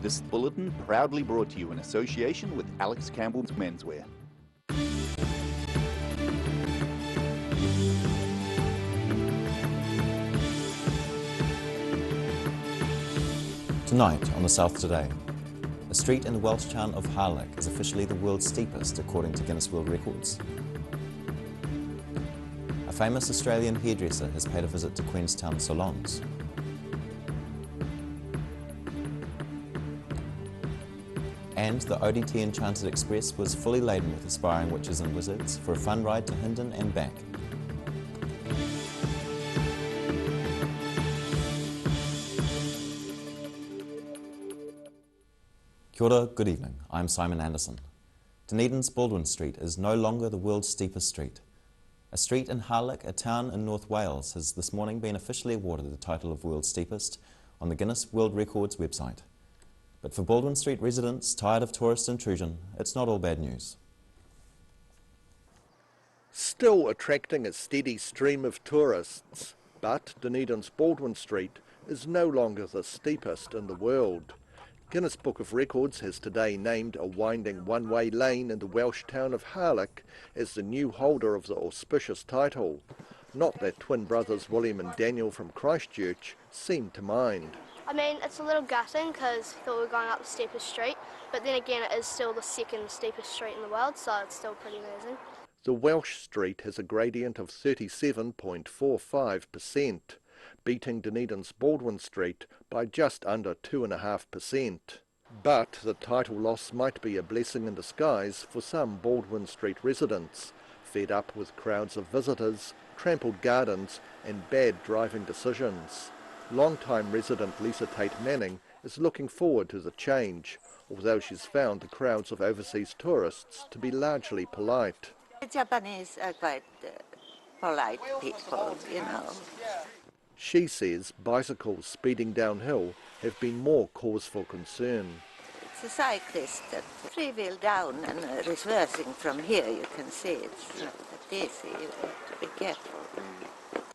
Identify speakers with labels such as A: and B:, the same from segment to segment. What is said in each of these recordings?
A: This bulletin proudly brought to you in association with Alex Campbell's Menswear.
B: Tonight on the South Today, a street in the Welsh town of Harlech is officially the world's steepest according to Guinness World Records. A famous Australian hairdresser has paid a visit to Queenstown salons. And the ODT Enchanted Express was fully laden with aspiring witches and wizards for a fun ride to Hindon and back. Kia ora, good evening. I'm Simon Anderson. Dunedin's Baldwin Street is no longer the world's steepest street. A street in Harlech, a town in North Wales, has this morning been officially awarded the title of world's steepest on the Guinness World Records website. But for Baldwin Street residents tired of tourist intrusion, it's not all bad news.
C: Still attracting a steady stream of tourists, but Dunedin's Baldwin Street is no longer the steepest in the world. Guinness Book of Records has today named a winding one-way lane in the Welsh town of Harlech as the new holder of the auspicious title. Not that twin brothers William and Daniel from Christchurch seem to mind.
D: I mean, it's a little gutting because we thought we were going up the steepest street, but then again it is still the second steepest street in the world, so it's still pretty amazing.
C: The Welsh street has a gradient of 37.45%, beating Dunedin's Baldwin Street by just under 2.5%. But the title loss might be a blessing in disguise for some Baldwin Street residents, fed up with crowds of visitors, trampled gardens and bad driving decisions. Long-time resident Lisa Tate Manning is looking forward to the change, although she's found the crowds of overseas tourists to be largely polite.
E: The Japanese are quite polite people, you know.
C: She says bicycles speeding downhill have been more cause for concern.
E: It's a cyclist that three-wheel down and reversing from here, you can see it's not that easy, you have to be careful.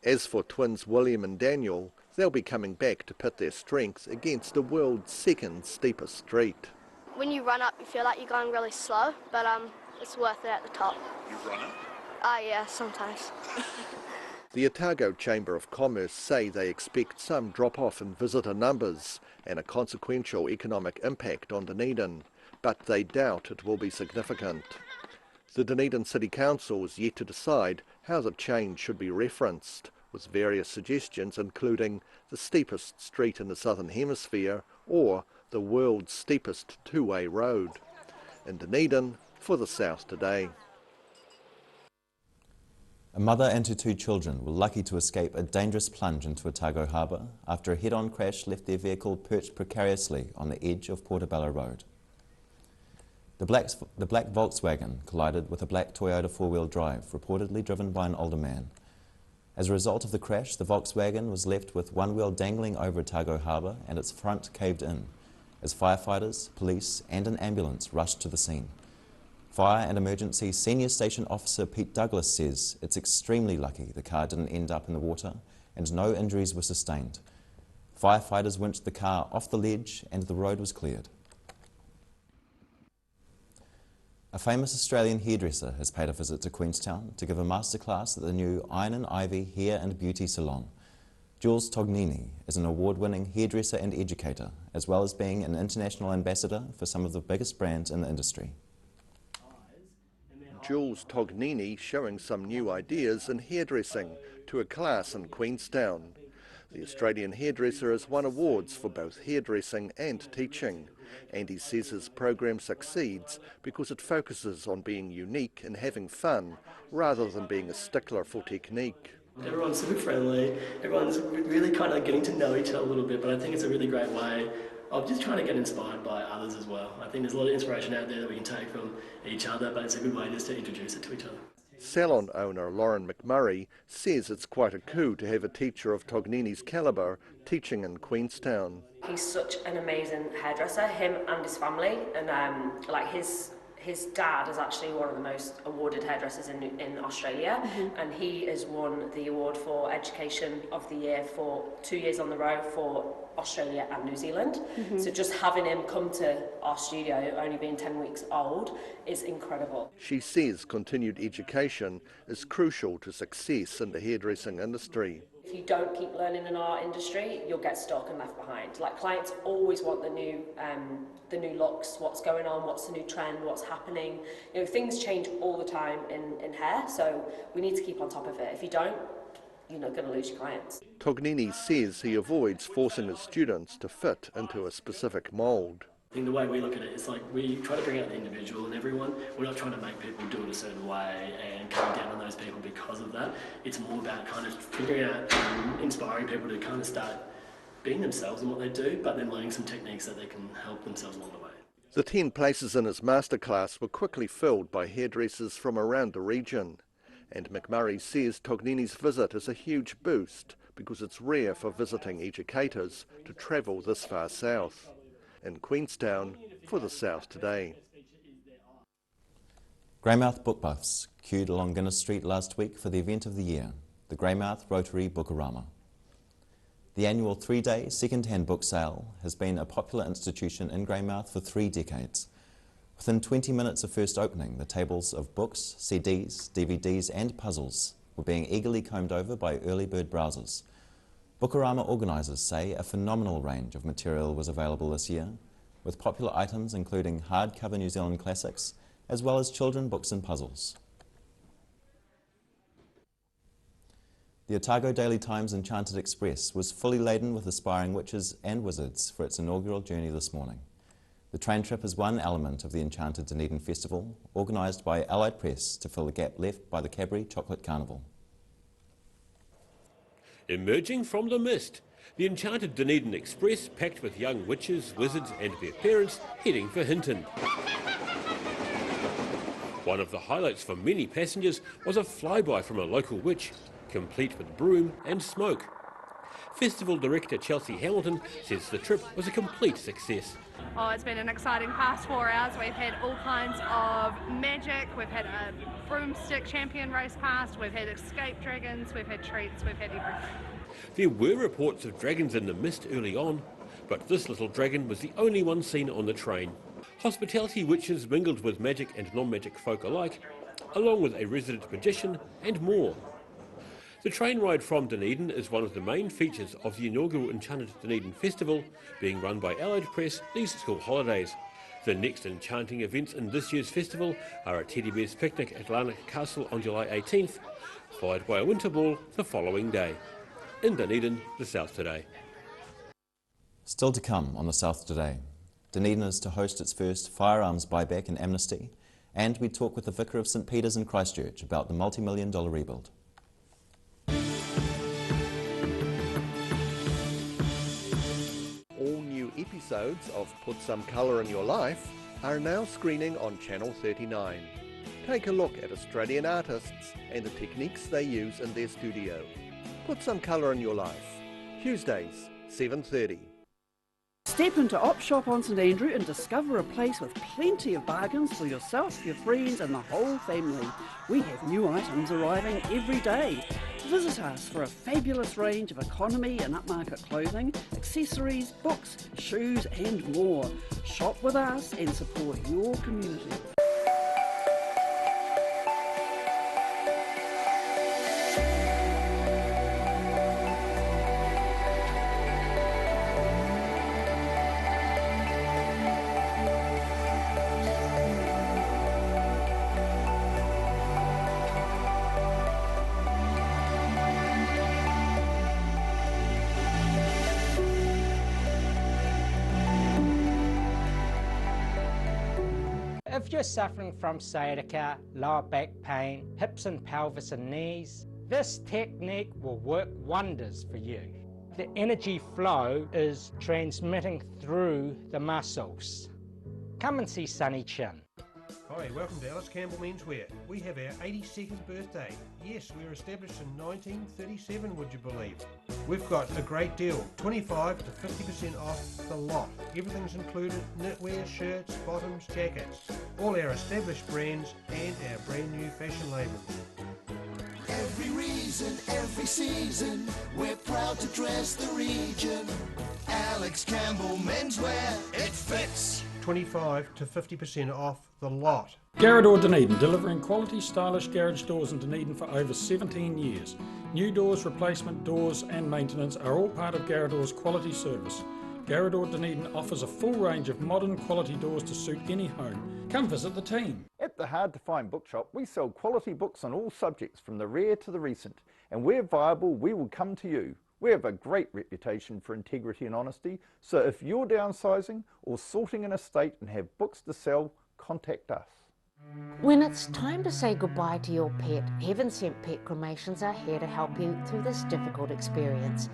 C: As for twins William and Daniel, they'll be coming back to pit their strength against the world's second steepest street.
D: When you run up, you feel like you're going really slow, but it's worth it at the top.
F: You run up?
D: Yeah, sometimes.
C: The Otago Chamber of Commerce say they expect some drop-off in visitor numbers and a consequential economic impact on Dunedin, but they doubt it will be significant. The Dunedin City Council is yet to decide how the change should be referenced, with various suggestions including the steepest street in the Southern Hemisphere or the world's steepest two-way road. In Dunedin, for the South Today.
B: A mother and her two children were lucky to escape a dangerous plunge into Otago Harbour after a head-on crash left their vehicle perched precariously on the edge of Portobello Road. The black Volkswagen collided with a black Toyota four-wheel drive, reportedly driven by an older man. As a result of the crash, the Volkswagen was left with one wheel dangling over Otago Harbour and its front caved in, as firefighters, police and an ambulance rushed to the scene. Fire and Emergency Senior Station Officer Pete Douglas says it's extremely lucky the car didn't end up in the water and no injuries were sustained. Firefighters winched the car off the ledge and the road was cleared. A famous Australian hairdresser has paid a visit to Queenstown to give a masterclass at the new Iron and Ivy Hair and Beauty Salon. Jules Tognini is an award-winning hairdresser and educator, as well as being an international ambassador for some of the biggest brands in the industry.
C: Jules Tognini showing some new ideas in hairdressing to a class in Queenstown. The Australian hairdresser has won awards for both hairdressing and teaching, and he says his program succeeds because it focuses on being unique and having fun rather than being a stickler for technique.
G: Everyone's super friendly, everyone's really kind of getting to know each other a little bit, but I think it's a really great way of just trying to get inspired by others as well. I think there's a lot of inspiration out there that we can take from each other, but it's a good way just to introduce it to each other.
C: Salon owner Lauren McMurray says it's quite a coup to have a teacher of Tognini's calibre teaching in Queenstown.
H: He's such an amazing hairdresser, him and his family, and like his
F: his dad is actually one of the most awarded hairdressers in Australia, and he has won the award for Education of the Year for 2 years on the row for Australia and New Zealand. So just having him come to our studio, only being 10 weeks old, is incredible.
C: She says continued education is crucial to success in the hairdressing industry.
F: If you don't keep learning in our industry, you'll get stuck and left behind. Like, clients always want the new looks, what's going on, what's the new trend, what's happening. You know, things change all the time in hair, so we need to keep on top of it. If you don't, you're not going to lose your clients.
C: Tognini says he avoids forcing his students to fit into a specific mould.
G: I think the way we look at it is like we try to bring out the individual in everyone. We're not trying to make people do it a certain way and coming down on those people because of that. It's more about kind of figuring out and inspiring people to kind of start being themselves in what they do, but then learning some techniques that they can help themselves along the way.
C: The 10 places in his masterclass were quickly filled by hairdressers from around the region. And McMurray says Tognini's visit is a huge boost because it's rare for visiting educators to travel this far south. In Queenstown, for the South Today.
B: Greymouth book buffs queued along Guinness Street last week for the event of the year, the Greymouth Rotary Bookarama. The annual 3-day second-hand book sale has been a popular institution in Greymouth for 3 decades. Within 20 minutes of first opening, the tables of books, CDs, DVDs and puzzles were being eagerly combed over by early bird browsers. Bookarama organisers say a phenomenal range of material was available this year, with popular items including hardcover New Zealand classics, as well as children books and puzzles. The Otago Daily Times Enchanted Express was fully laden with aspiring witches and wizards for its inaugural journey this morning. The train trip is one element of the Enchanted Dunedin Festival, organised by Allied Press to fill the gap left by the Cadbury Chocolate Carnival.
H: Emerging from the mist, the Enchanted Dunedin Express packed with young witches, wizards and their parents heading for Hinton. One of the highlights for many passengers was a flyby from a local witch, complete with broom and smoke. Festival director Chelsea Hamilton says the trip was a complete success.
I: Oh, it's been an exciting past 4 hours. We've had all kinds of magic. We've had a broomstick champion race past. We've had escape dragons. We've had treats. We've had everything.
H: There were reports of dragons in the mist early on, but this little dragon was the only one seen on the train. Hospitality witches mingled with magic and non-magic folk alike, along with a resident magician and more. The train ride from Dunedin is one of the main features of the inaugural Enchanted Dunedin Festival, being run by Allied Press these school holidays. The next enchanting events in this year's festival are a Teddy Bear's Picnic at Larnaca Castle on July 18th, followed by a winter ball the following day. In Dunedin, the South Today.
B: Still to come on the South Today. Dunedin is to host its first firearms buyback and amnesty, and we talk with the Vicar of St Peter's in Christchurch about the multi-million-dollar rebuild.
C: All new episodes of Put Some Colour in Your Life are now screening on Channel 39. Take a look at Australian artists and the techniques they use in their studio. Put Some Colour in Your Life, Tuesdays, 7:30.
J: Step into Op Shop on St Andrew and discover a place with plenty of bargains for yourself, your friends and the whole family. We have new items arriving every day. Visit us for a fabulous range of economy and upmarket clothing, accessories, books, shoes and more. Shop with us and support your community.
K: If you're suffering from sciatica, lower back pain, hips and pelvis and knees, this technique will work wonders for you. The energy flow is transmitting through the muscles. Come and see Sunny Chin.
L: Hi, welcome to Alex Campbell Menswear. We have our 82nd birthday. Yes, we were established in 1937, would you believe? We've got a great deal, 25 to 50% off the lot. Everything's included, knitwear, shirts, bottoms, jackets. All our established brands and our brand new fashion labels.
M: Every reason, every season, we're proud to dress the region. Alex Campbell Menswear, it fits.
L: 25 to 50% off the lot.
N: Garrador Dunedin, delivering quality, stylish garage doors in Dunedin for over 17 years. New doors, replacement doors and maintenance are all part of Garrador's quality service. Garrador Dunedin offers a full range of modern quality doors to suit any home. Come visit the team.
O: At the Hard to Find Bookshop, we sell quality books on all subjects, from the rare to the recent. And where viable, we will come to you. We have a great reputation for integrity and honesty, so if you're downsizing or sorting an estate and have books to sell, contact us.
P: When it's time to say goodbye to your pet, Heaven Sent Pet Cremations are here to help you through this difficult experience.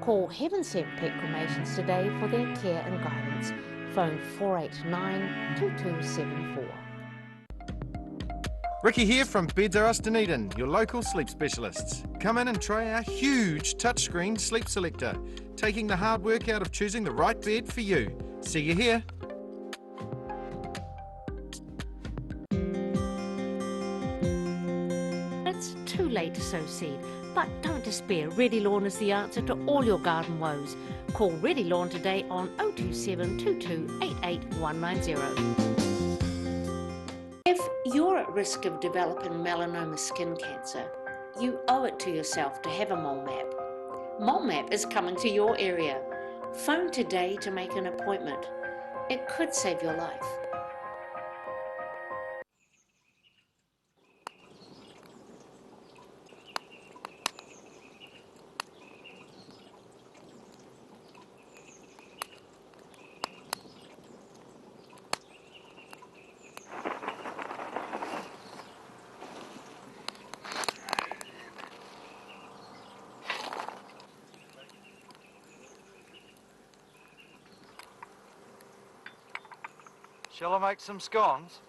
P: Call Heaven Sent Pet Cremations today for their care and guidance. Phone 489 2274.
Q: Ricky here from Beds R Us Dunedin, your local sleep specialists. Come in and try our huge touchscreen sleep selector, taking the hard work out of choosing the right bed for you. See you here.
P: It's too late to sow seed, but don't despair. Ready Lawn is the answer to all your garden woes. Call Ready Lawn today on 027 22 88 190. If you're at risk of developing melanoma skin cancer, you owe it to yourself to have a mole map. Mole Map is coming to your area. Phone today to make an appointment. It could save your life.
Q: Shall I make some scones?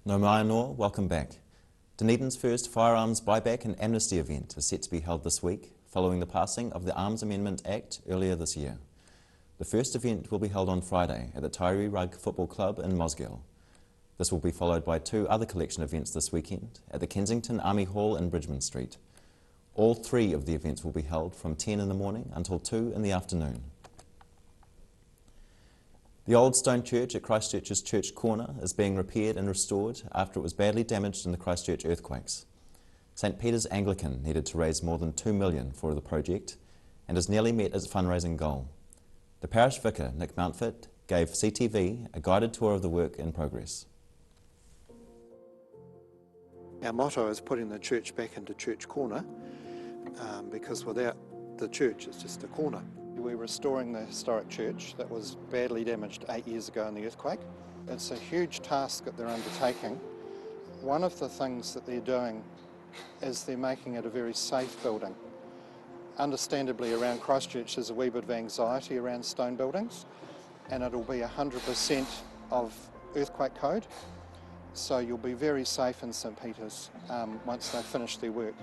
B: No mai anō, welcome back. Dunedin's first firearms buyback and amnesty event is set to be held this week, following the passing of the Arms Amendment Act earlier this year. The first event will be held on Friday at the Tairi Rug Football Club in Mosgiel. This will be followed by two other collection events this weekend at the Kensington Army Hall in Bridgeman Street. All three of the events will be held from 10 in the morning until 2 in the afternoon. The old stone church at Christchurch's Church Corner is being repaired and restored after it was badly damaged in the Christchurch earthquakes. St Peter's Anglican needed to raise more than $2 million for the project and has nearly met its fundraising goal. The parish vicar, Nick Mountford, gave CTV a guided tour of the work in progress.
R: Our motto is putting the church back into Church Corner, because without the church it's just a corner. We're restoring the historic church that was badly damaged 8 years ago in the earthquake. It's a huge task that they're undertaking. One of the things that they're doing is they're making it a very safe building. Understandably, around Christchurch there's a wee bit of anxiety around stone buildings, and it'll be 100% of earthquake code, so you'll be very safe in St Peter's once they've finished their work.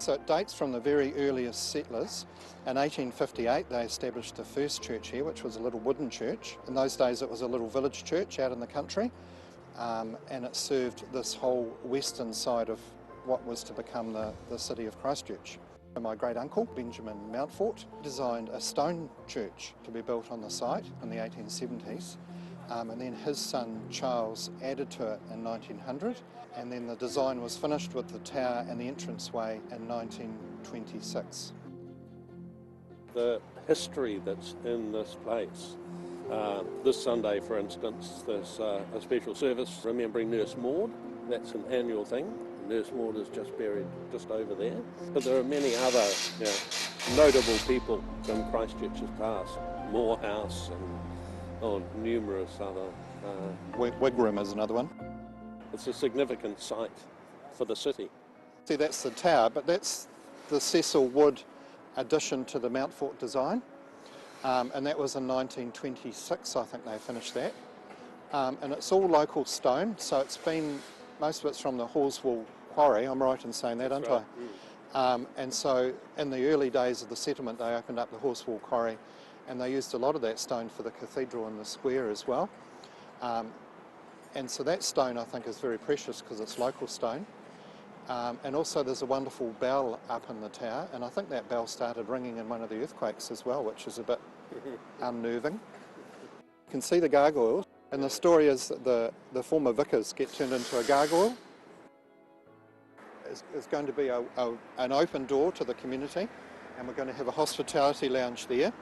R: So it dates from the very earliest settlers. In 1858 they established the first church here, which was a little wooden church. In those days it was a little village church out in the country, and it served this whole western side of what was to become the city of Christchurch. My great uncle, Benjamin Mountfort, designed a stone church to be built on the site in the 1870s. And then his son Charles added to it in 1900, and then the design was finished with the tower and the entranceway in 1926.
S: The history that's in this place. This Sunday, for instance, there's a special service remembering Nurse Maud. That's an annual thing. Nurse Maud is just buried just over there. But there are many other notable people from Christchurch's past. Morehouse and numerous other...
R: Wigram is another one.
S: It's a significant site for the city.
R: See, that's the tower, but that's the Cecil Wood addition to the Mount Fort design, and that was in 1926, I think they finished that. And it's all local stone, so most of it's from the Horswell Quarry. I'm right in saying that, aren't I? And so in the early days of the settlement, they opened up the Horswell Quarry, and they used a lot of that stone for the cathedral and the square as well. And so that stone, I think, is very precious because it's local stone. And also there's a wonderful bell up in the tower, and I think that bell started ringing in one of the earthquakes as well, which is a bit unnerving. You can see the gargoyles, and the story is that the former vicars get turned into a gargoyle. It's going to be an open door to the community, and we're going to have a hospitality lounge there,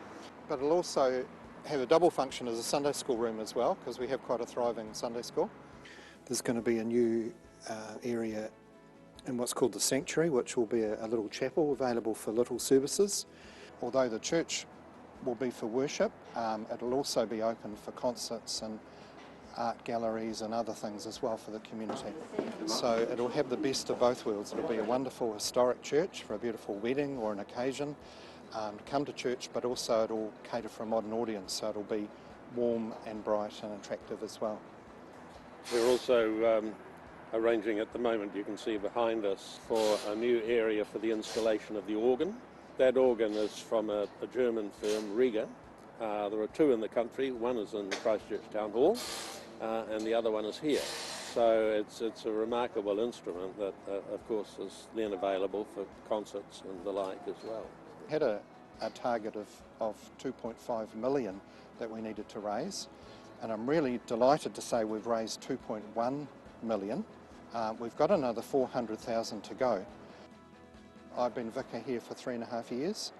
R: but it'll also have a double function as a Sunday school room as well, because we have quite a thriving Sunday school. There's going to be a new area in what's called the sanctuary, which will be a little chapel available for little services. Although the church will be for worship, it'll also be open for concerts and art galleries and other things as well for the community. So it'll have the best of both worlds. It'll be a wonderful historic church for a beautiful wedding or an occasion to come to church, but also it'll cater for a modern audience, so it'll be warm and bright and attractive as well.
S: We're also arranging at the moment, you can see behind us, for a new area for the installation of the organ. That organ is from a German firm, Riga. There are two in the country. One is in Christchurch Town Hall and the other one is here. So it's a remarkable instrument that of course is then available for concerts and the like as well.
R: We had a target of 2.5 million that we needed to raise, and I'm really delighted to say we've raised 2.1 million. We've got another 400,000 to go. I've been vicar here for 3.5 years,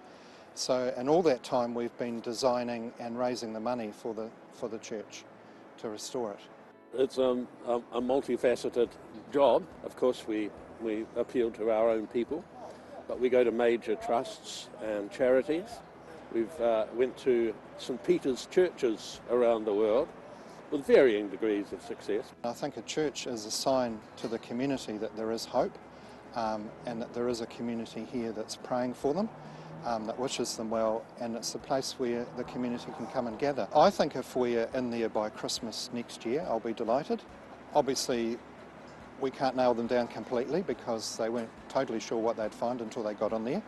R: so in all that time we've been designing and raising the money for the church to restore it.
S: It's a multifaceted job. Of course we appeal to our own people, but we go to major trusts and charities. We've went to St. Peter's churches around the world with varying degrees of success.
R: I think a church is a sign to the community that there is hope and that there is a community here that's praying for them, that wishes them well, and it's a place where the community can come and gather. I think if we're in there by Christmas next year, I'll be delighted. Obviously, we can't nail them down completely because they weren't totally sure what they'd find until they got on there.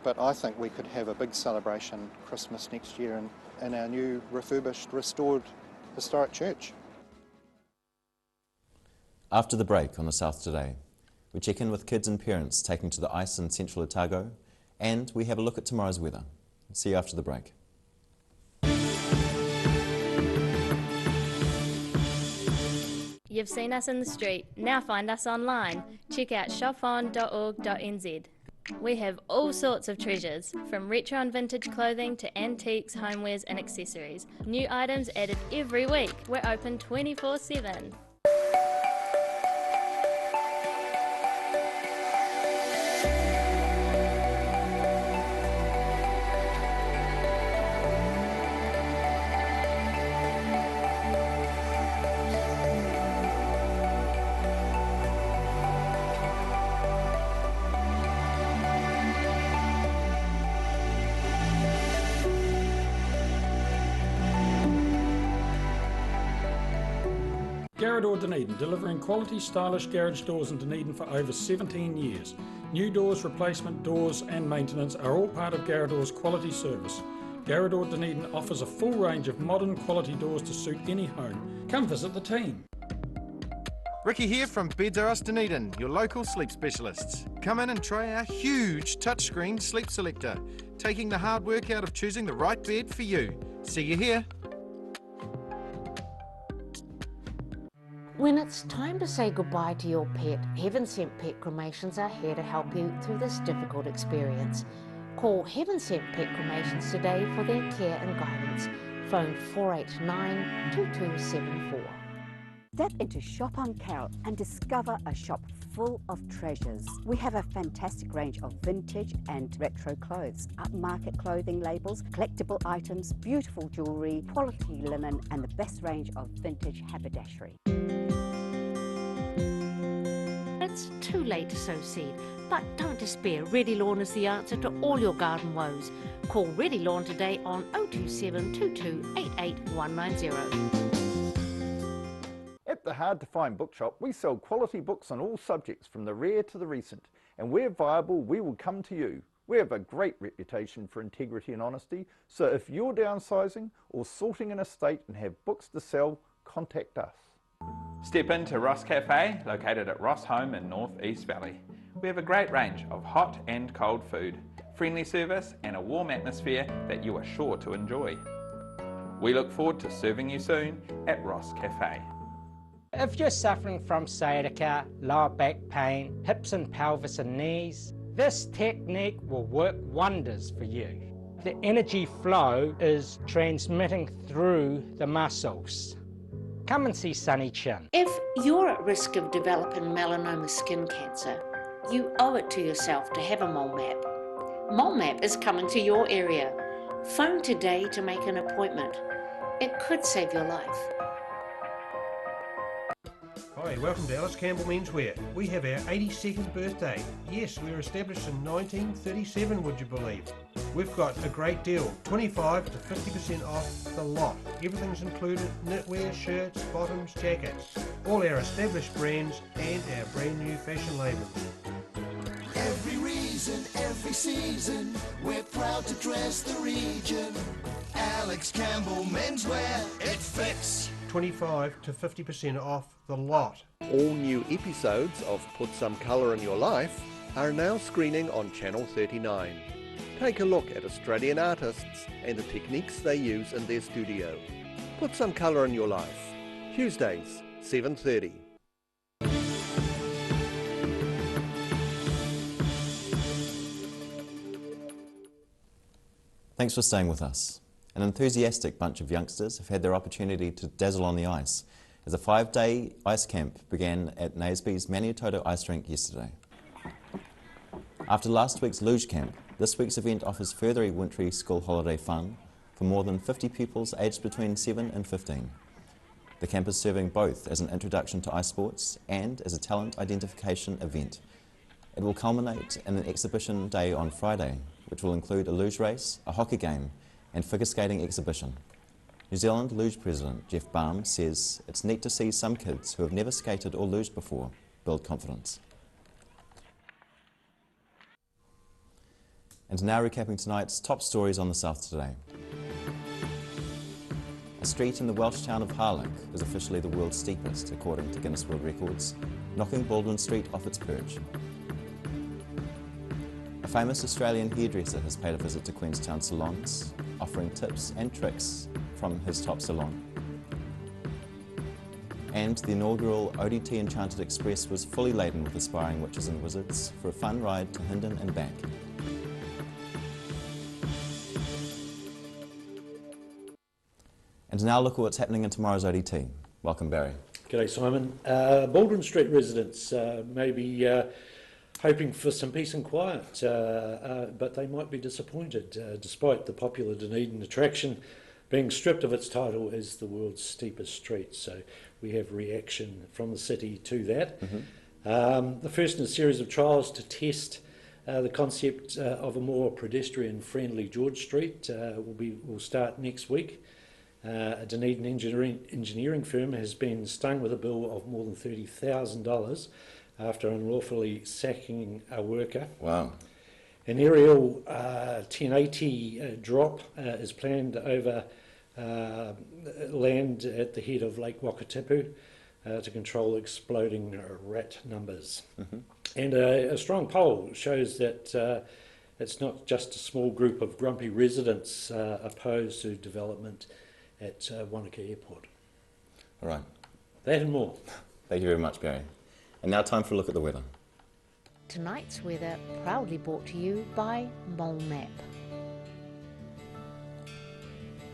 R: But I think we could have a big celebration Christmas next year in our new refurbished, restored historic church.
B: After the break on the South Today, we check in with kids and parents taking to the ice in central Otago, and we have a look at tomorrow's weather. See you after the break.
T: You've seen us in the street, now find us online. Check out shopon.org.nz. We have all sorts of treasures, from retro and vintage clothing to antiques, homewares and accessories. New items added every week. We're open 24/7.
N: Garrador Dunedin, delivering quality, stylish garage doors in Dunedin for over 17 years. New doors, replacement doors and maintenance are all part of Garrador's quality service. Garrador Dunedin offers a full range of modern quality doors to suit any home. Come visit the team.
Q: Ricky here from Beds R Us Dunedin, your local sleep specialists. Come in and try our huge touchscreen sleep selector, taking the hard work out of choosing the right bed for you. See you here.
P: When it's time to say goodbye to your pet, Heaven Sent Pet Cremations are here to help you through this difficult experience. Call Heaven Sent Pet Cremations today for their care and guidance. Phone 489 2274.
U: Step into Shop on Carroll and discover a shop full of treasures. We have a fantastic range of vintage and retro clothes, upmarket clothing labels, collectible items, beautiful jewellery, quality linen and the best range of vintage haberdashery.
P: It's too late to sow seed, but don't despair. Ready Lawn is the answer to all your garden woes. Call Ready Lawn today on 027 22 88 190.
O: At the Hard to Find Bookshop, we sell quality books on all subjects from the rare to the recent, and where viable, we will come to you. We have a great reputation for integrity and honesty, so if you're downsizing or sorting an estate and have books to sell, contact us.
A: Step into Ross Cafe, located at Ross Home in North East Valley. We have a great range of hot and cold food, friendly service and a warm atmosphere that you are sure to enjoy. We look forward to serving you soon at Ross Cafe.
K: If you're suffering from sciatica, lower back pain, hips and pelvis and knees, this technique will work wonders for you. The energy flow is transmitting through the muscles. Come and see Sunny Chin.
P: If you're at risk of developing melanoma skin cancer, you owe it to yourself to have a mole map. Mole map is coming to your area. Phone today to make an appointment. It could save your life.
L: Hi, welcome to Alice Campbell Menswear. We have our 82nd birthday. Yes, we were established in 1937, would you believe? We've got a great deal, 25 to 50% off the lot. Everything's included, knitwear, shirts, bottoms, jackets. All our established brands and our brand new fashion labels.
M: Every reason, every season, we're proud to dress the region. Alex Campbell Menswear, it fits.
L: 25 to 50% off the lot.
C: All new episodes of Put Some Colour in Your Life are now screening on Channel 39. Take a look at Australian artists and the techniques they use in their studio. Put Some Colour in Your Life. Tuesdays, 7:30.
B: Thanks for staying with us. An enthusiastic bunch of youngsters have had their opportunity to dazzle on the ice as a 5-day ice camp began at Nasby's Maniototo Ice Rink yesterday. After last week's luge camp, this week's event offers further wintry school holiday fun for more than 50 pupils aged between 7 and 15. The camp is serving both as an introduction to ice sports and as a talent identification event. It will culminate in an exhibition day on Friday, which will include a luge race, a hockey game, and figure skating exhibition. New Zealand Luge President Jeff Baum says it's neat to see some kids who have never skated or luged before build confidence. And now recapping tonight's top stories on the South today. A street in the Welsh town of Harlech is officially the world's steepest according to Guinness World Records, knocking Baldwin Street off its perch. A famous Australian hairdresser has paid a visit to Queenstown salons, offering tips and tricks from his top salon. And the inaugural ODT Enchanted Express was fully laden with aspiring witches and wizards for a fun ride to Hindon and back. And now look at what's happening in tomorrow's ODT. Welcome, Barry.
N: G'day, Simon. Baldwin Street residents may be hoping for some peace and quiet, but they might be disappointed, despite the popular Dunedin attraction being stripped of its title as the world's steepest street. So we have reaction from the city to that. The first in a series of trials to test the concept of a more pedestrian-friendly George Street will start next week. A Dunedin engineering firm has been stung with a bill of more than $30,000 after unlawfully sacking a worker.
B: Wow.
N: An aerial 1080 drop is planned over land at the head of Lake Wakatipu to control exploding rat numbers. And a strong poll shows that it's not just a small group of grumpy residents opposed to development at Wanaka Airport.
B: All right.
N: That and more.
B: Thank you very much, Barry. And now time for a look at the weather.
P: Tonight's weather proudly brought to you by Mole Map.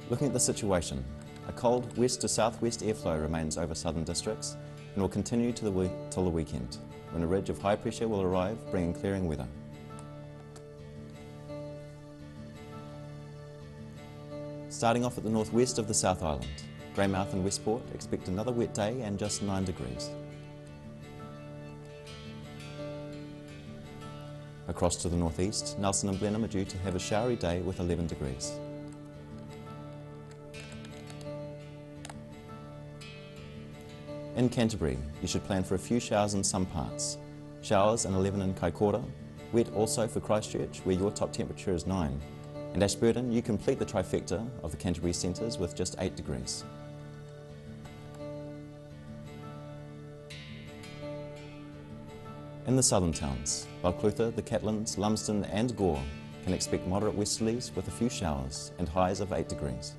B: Looking at the situation, a cold west to southwest airflow remains over southern districts and will continue till the weekend, when a ridge of high pressure will arrive, bringing clearing weather. Starting off at the northwest of the South Island, Greymouth and Westport expect another wet day and just 9 degrees. Across to the northeast, Nelson and Blenheim are due to have a showery day with 11 degrees. In Canterbury, you should plan for a few showers in some parts. Showers and 11 in Kaikoura, wet also for Christchurch, where your top temperature is 9. And Ashburton, you complete the trifecta of the Canterbury centres with just 8 degrees. In the southern towns, Balclutha, the Catlins, Lumsden and Gore can expect moderate westerlies with a few showers and highs of 8 degrees.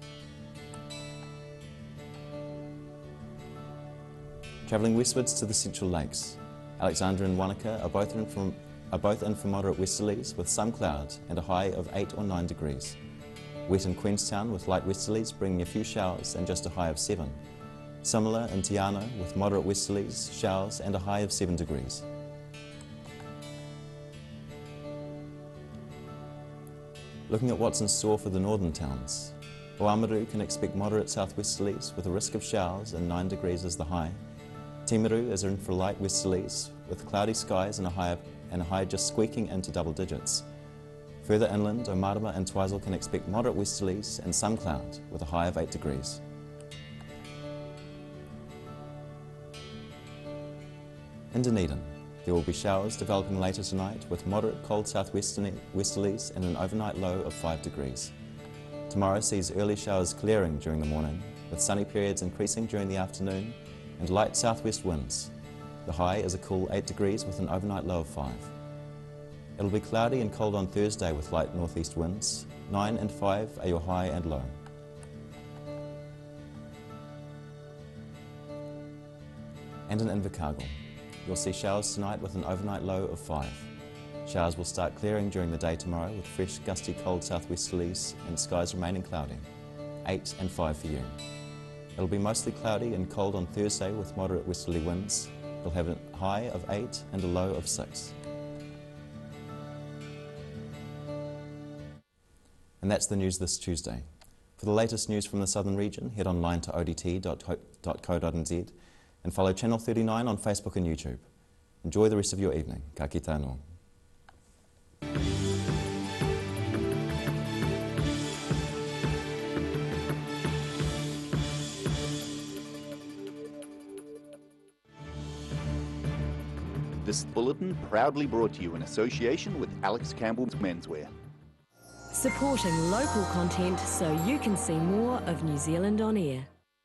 B: Travelling westwards to the Central Lakes, Alexandra and Wanaka are both in for moderate westerlies with some cloud and a high of 8 or 9 degrees. Wet in Queenstown with light westerlies bringing a few showers and just a high of 7. Similar in Te Anau with moderate westerlies, showers and a high of 7 degrees. Looking at what's in store for the northern towns, Oamaru can expect moderate southwesterlies with a risk of showers and 9 degrees as the high. Timaru is in for light westerlies with cloudy skies and a high just squeaking into double digits. Further inland, Omarama and Twizel can expect moderate westerlies and some cloud with a high of 8 degrees. In Dunedin, there will be showers developing later tonight with moderate cold southwesterlies and an overnight low of 5 degrees. Tomorrow sees early showers clearing during the morning, with sunny periods increasing during the afternoon and light southwest winds. The high is a cool 8 degrees with an overnight low of 5. It'll be cloudy and cold on Thursday with light northeast winds. 9 and 5 are your high and low. And in Invercargill, you'll see showers tonight with an overnight low of 5. Showers will start clearing during the day tomorrow with fresh, gusty, cold southwesterlies and skies remaining cloudy. 8 and 5 for you. It'll be mostly cloudy and cold on Thursday with moderate westerly winds. You'll have a high of 8 and a low of 6. And that's the news this Tuesday. For the latest news from the southern region, head online to odt.co.nz and follow Channel 39 on Facebook and YouTube. Enjoy the rest of your evening. Ka kite anō.
E: This bulletin proudly brought to you in association with Alex Campbell's Menswear.
V: Supporting local content so you can see more of New Zealand on air.